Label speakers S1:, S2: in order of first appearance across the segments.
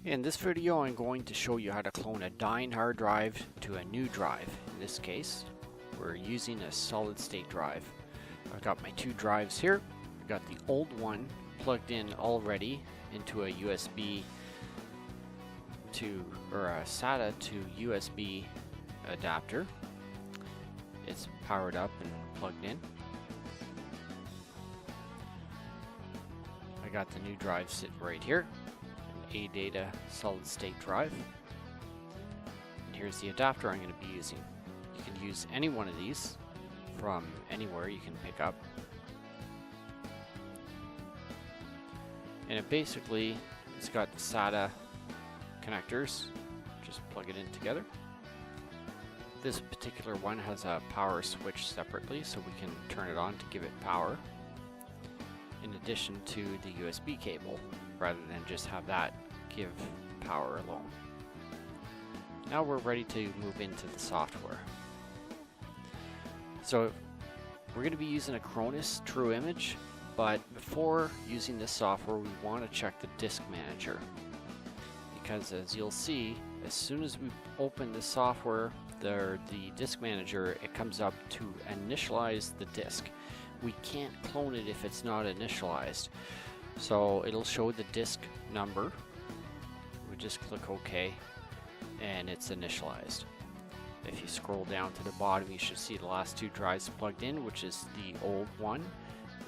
S1: In this video, I'm going to show you how to clone a dying hard drive to a new drive. In this case, we're using a solid state drive. I've got my two drives here. I've got the old one plugged in already into a USB to, or a SATA to USB adapter. It's powered up and plugged in. I got the new drive sitting right here. ADATA solid state drive. And here's the adapter I'm going to be using. You can use any one of these from anywhere you can pick up. And it basically, it's got the SATA connectors. Just plug it in together. This particular one has a power switch separately, so we can turn it on to give it power, in addition to the USB cable, rather than just have that give power alone. Now we're ready to move into the software. So we're going to be using a Acronis TrueImage, but before using this software we want to check the disk manager, because as you'll see, as soon as we open the software, the disk manager, it comes up to initialize the disk. We can't clone it if it's not initialized. So it'll show the disk number. We just click OK and it's initialized. If you scroll down to the bottom, you should see the last two drives plugged in, which is the old one,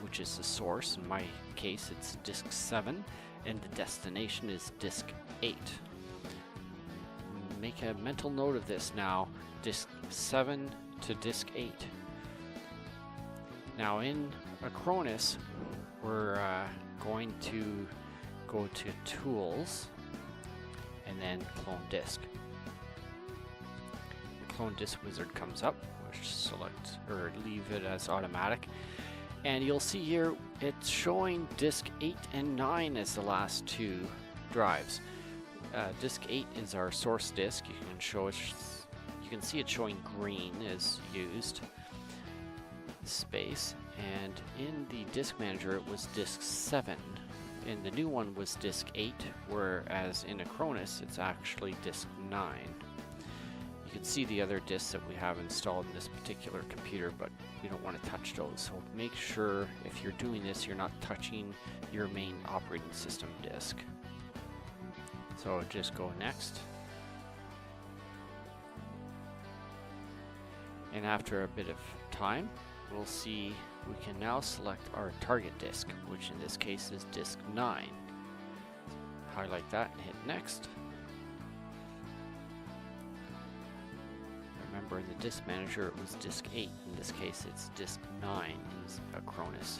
S1: which is the source. In my case, it's disk 7, and the destination is disk 8. Make a mental note of this now, disk 7 to disk 8. Now in Acronis, we're going to go to Tools and then Clone Disk. The Clone Disk wizard comes up, which select or leave it as automatic, and you'll see here it's showing disk 8 and 9 as the last two drives. Disk 8 is our source disk. You can see it showing green is used space, and in the disk manager it was disk 7, and the new one was disk 8, whereas in Acronis it's actually disk 9. You can see the other disks that we have installed in this particular computer, but we don't want to touch those, so make sure if you're doing this you're not touching your main operating system disk. So just go next, and after a bit of time we'll see we can now select our target disk, which in this case is disk 9. Highlight that and hit next. Remember, in the disk manager it was disk 8. In this case it's disk 9 in Acronis.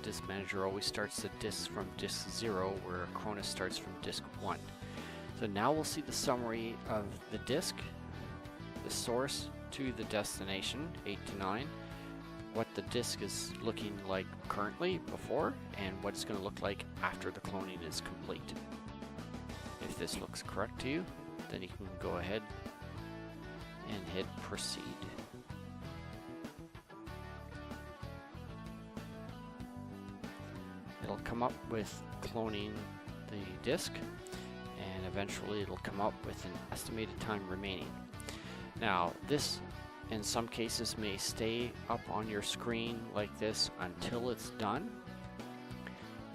S1: Disk manager always starts the disks from disk 0, where Acronis starts from disk 1. So now we'll see the summary of the disk, the source to the destination, 8 to 9, what the disk is looking like currently before, and what it's going to look like after the cloning is complete. If this looks correct to you, then you can go ahead and hit proceed. It'll come up with cloning the disk, and eventually it'll come up with an estimated time remaining. Now, this in some cases may stay up on your screen like this until it's done.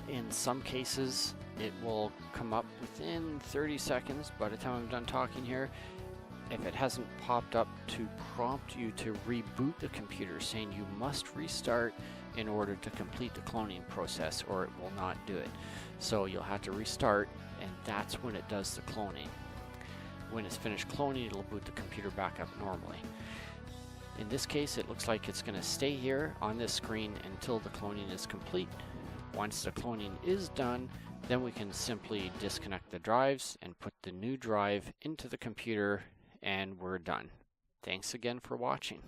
S1: In some cases, it will come up within 30 seconds by the time I'm done talking here. If it hasn't popped up to prompt you to reboot the computer saying you must restart in order to complete the cloning process, or it will not do it. So you'll have to restart, and that's when it does the cloning. When it's finished cloning, it'll boot the computer back up normally. In this case, it looks like it's going to stay here on this screen until the cloning is complete. Once the cloning is done, then we can simply disconnect the drives and put the new drive into the computer, and we're done. Thanks again for watching.